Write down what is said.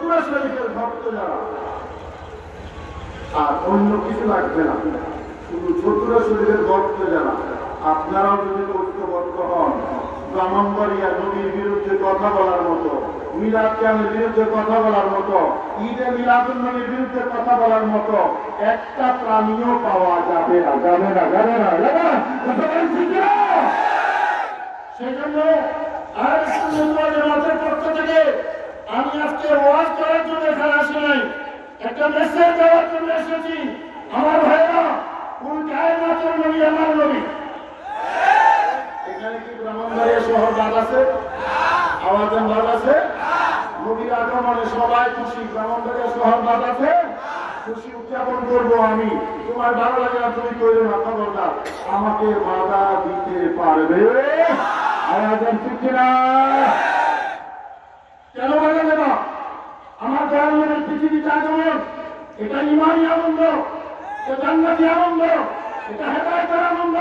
চতুরা শরীফের ভক্ত যারা, আর অন্য কিছু লাগবে না, শুধু চতুরা শরীফের ভক্ত যারা, আপনারাও যদি ঐক্যবদ্ধ হন, ব্রাহ্মণবাড়িয়া নবীর বিরুদ্ধে কথা বলার মতো, মিলাদ কিয়ামের বিরুদ্ধে কথা বলার মতো, ঈদে মিলাদুন নবীর বিরুদ্ধে কথা বলার মতো একটা প্রাণীও পাওয়া যাবে না, যাবে না, যাবে না, যাবে না। সেই জন্য আহলে সুন্নাত ওয়াল জামাতের পক্ষ থেকে আমি আজকে ওয়াজ করার জন্য এখানে আসি নাই, একটা মেসেজ দেওয়ার জন্য এসেছি। আমার ভাইরা, কোন কায়নাতের নবী আমার নবী। এখানে কি ব্রাহ্মণবাড়িয়া শহর বাদ আছে? আওয়াজের বাদ আছে? নবীর আগমনে সবাই খুশি, ব্রাহ্মণবাড়িয়া শহর বাদ আছে? খুশি উদযাপন করবো আমি। তোমার ভালো লাগে না তুমি কইরো না, খবরদার। আমাকে বাধা দিতে পারবে? আওয়াজের ঠিক না? কেন বাধা দেব? আমার দয়ালের পৃথিবীতে আগমন, এটা ইমানি আনন্দ, এটা জান্নাতি আনন্দ, এটা হেদায়েতের আনন্দ।